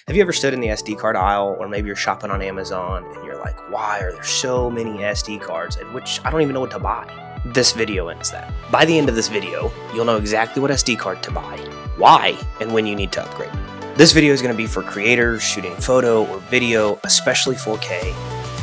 Have you ever stood in the SD card aisle, or maybe you're shopping on Amazon and you're like, why are there so many SD cards, and which I don't even know what to buy? This video ends that. By the end of this video, you'll know exactly what SD card to buy, why, and when you need to upgrade. This video is going to be for creators shooting photo or video, especially 4K,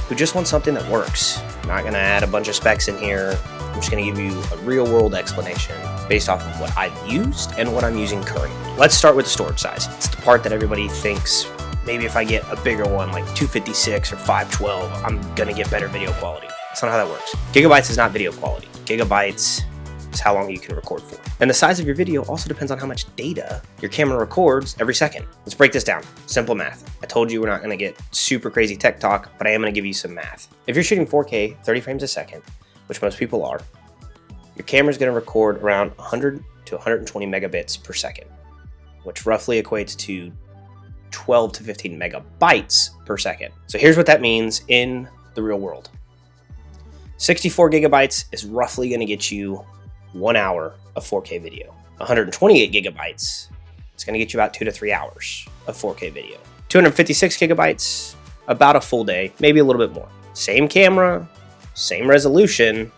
who just want something that works. I'm not going to add a bunch of specs in here. I'm just going to give you a real-world explanation based off of what I've used and what I'm using currently. Let's start with the storage size. It's the part that everybody thinks, maybe if I get a bigger one like 256 or 512, I'm going to get better video quality. That's not how that works. Gigabytes is not video quality. Gigabytes is how long you can record for. And the size of your video also depends on how much data your camera records every second. Let's break this down. Simple math. I told you we're not going to get super crazy tech talk, but I am going to give you some math. If you're shooting 4K, 30 frames a second, which most people are, your camera is going to record around 100 to 120 megabits per second, which roughly equates to 12 to 15 megabytes per second. So here's what that means in the real world. 64 gigabytes is roughly going to get you 1 hour of 4K video. 128 gigabytes is going to get you about 2 to 3 hours of 4K video. 256 gigabytes, about a full day, maybe a little bit more. Same camera, same resolution,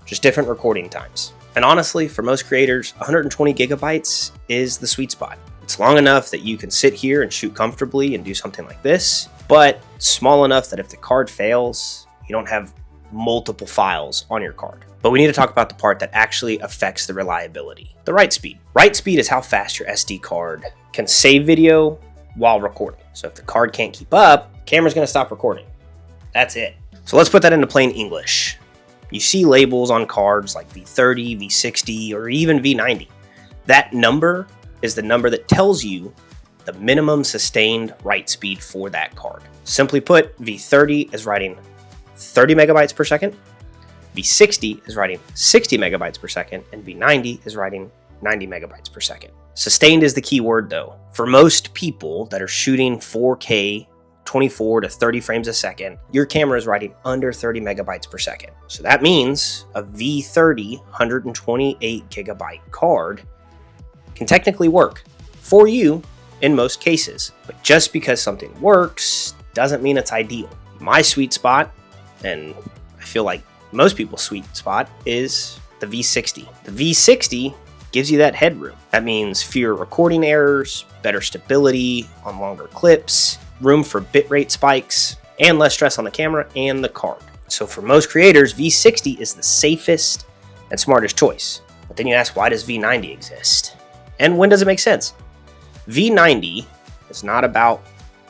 just different recording times. And honestly, for most creators, 120 gigabytes is the sweet spot. It's long enough that you can sit here and shoot comfortably and do something like this, but small enough that if the card fails, you don't have multiple files on your card. But we need to talk about the part that actually affects the reliability, the write speed. Write speed is how fast your SD card can save video while recording. So if the card can't keep up, the camera's gonna stop recording. That's it. So let's put that into plain English. You see labels on cards like V30, V60, or even V90. That number is the number that tells you the minimum sustained write speed for that card. Simply put, V30 is writing 30 megabytes per second, V60 is writing 60 megabytes per second, and V90 is writing 90 megabytes per second. Sustained is the key word though. For most people that are shooting 4K 24 to 30 frames a second, your camera is writing under 30 megabytes per second. So that means a V30 128 gigabyte card can technically work for you in most cases. But just because something works doesn't mean it's ideal. My sweet spot, and I feel like most people's sweet spot, is the V60. The V60 gives you that headroom. That means fewer recording errors, better stability on longer clips, room for bitrate spikes, and less stress on the camera and the card. So for most creators, V60 is the safest and smartest choice. But then you ask, why does V90 exist? And when does it make sense? V90 is not about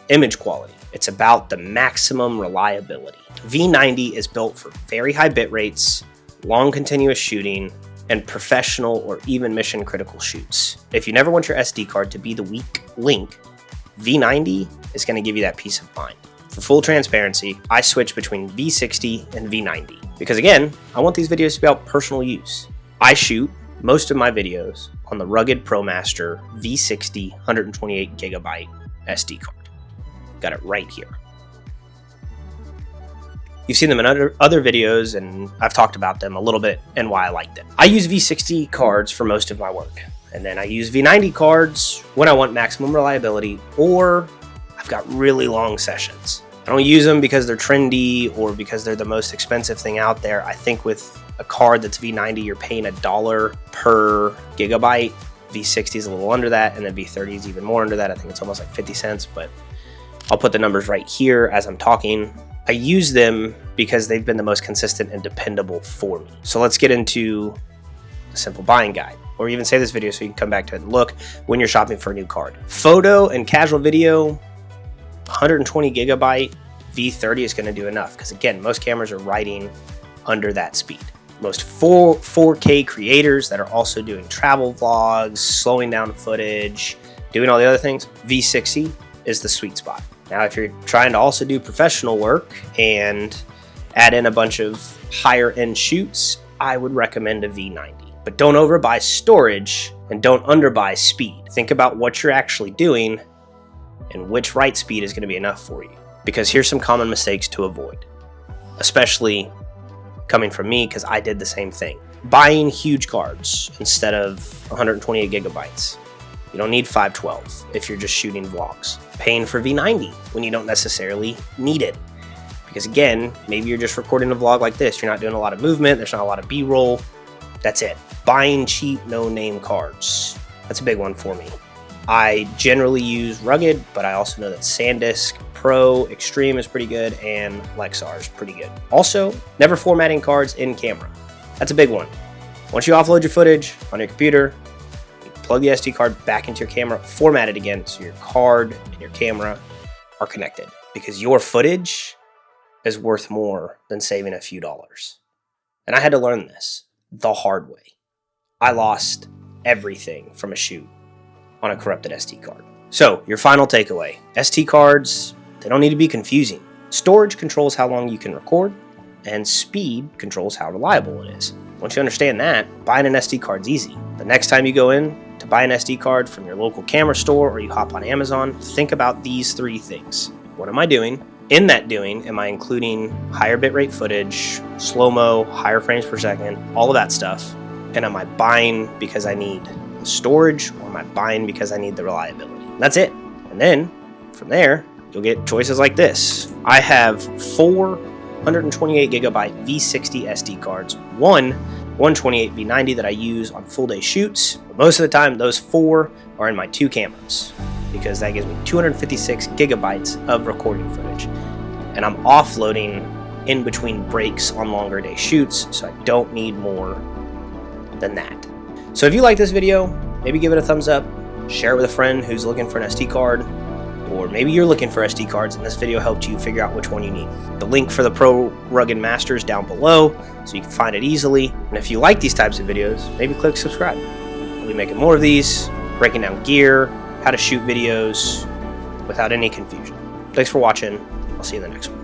image quality. It's about the maximum reliability. V90 is built for very high bit rates, long continuous shooting, and professional or even mission critical shoots. If you never want your SD card to be the weak link, V90 is going to give you that peace of mind. For full transparency, I switch between V60 and V90 because, again, I want these videos to be about personal use. I shoot most of my videos on the Rugged ProMaster V60 128 gigabyte SD card. Got it right here. You've seen them in other videos, and I've talked about them a little bit and why I like them. I use V60 cards for most of my work. And then I use V90 cards when I want maximum reliability or I've got really long sessions. I don't use them because they're trendy or because they're the most expensive thing out there. I think with a card that's V90, you're paying $1 per gigabyte. V60 is a little under that, and then V30 is even more under that. I think it's almost like 50 cents, but I'll put the numbers right here as I'm talking. I use them because they've been the most consistent and dependable for me. So let's get into a simple buying guide, or even save this video so you can come back to it and look when you're shopping for a new card. Photo and casual video, 120 gigabyte V30 is going to do enough because, again, most cameras are writing under that speed. Most 4K creators that are also doing travel vlogs, slowing down footage, doing all the other things, V60 is the sweet spot. Now, if you're trying to also do professional work and add in a bunch of higher end shoots, I would recommend a V90. But don't overbuy storage and don't underbuy speed. Think about what you're actually doing and which write speed is going to be enough for you. Because here's some common mistakes to avoid, especially coming from me because I did the same thing. Buying huge cards instead of 128 gigabytes. You don't need 512 if you're just shooting vlogs. Paying for V90 when you don't necessarily need it. Because again, maybe you're just recording a vlog like this. You're not doing a lot of movement. There's not a lot of B-roll. That's it. Buying cheap, no-name cards. That's a big one for me. I generally use Rugged, but I also know that SanDisk Pro Extreme is pretty good and Lexar is pretty good. Also, never formatting cards in camera. That's a big one. Once you offload your footage on your computer, you plug the SD card back into your camera, format it again so your card and your camera are connected. Because your footage is worth more than saving a few dollars. And I had to learn this the hard way. I lost everything from a shoot on a corrupted SD card. So, your final takeaway. SD cards, they don't need to be confusing. Storage controls how long you can record, and speed controls how reliable it is. Once you understand that, buying an SD card's easy. The next time you go in to buy an SD card from your local camera store or you hop on Amazon, think about these 3 things. What am I doing? In that doing, am I including higher bitrate footage, slow-mo, higher frames per second, all of that stuff? And am I buying because I need the storage, or am I buying because I need the reliability? That's it. And then, from there, you'll get choices like this. I have 4 128 gigabyte V60 SD cards, one 128 V90 that I use on full day shoots. But most of the time, those 4 are in my 2 cameras, because that gives me 256 gigabytes of recording footage. And I'm offloading in between breaks on longer day shoots, so I don't need more than that. So if you like this video, maybe give it a thumbs up, share it with a friend who's looking for an SD card, or maybe you're looking for SD cards and this video helped you figure out which one you need. The link for the Pro Rugged Master is down below, so you can find it easily. And if you like these types of videos, maybe click subscribe. We'll be making more of these, breaking down gear, how to shoot videos without any confusion. Thanks for watching. I'll see you in the next one.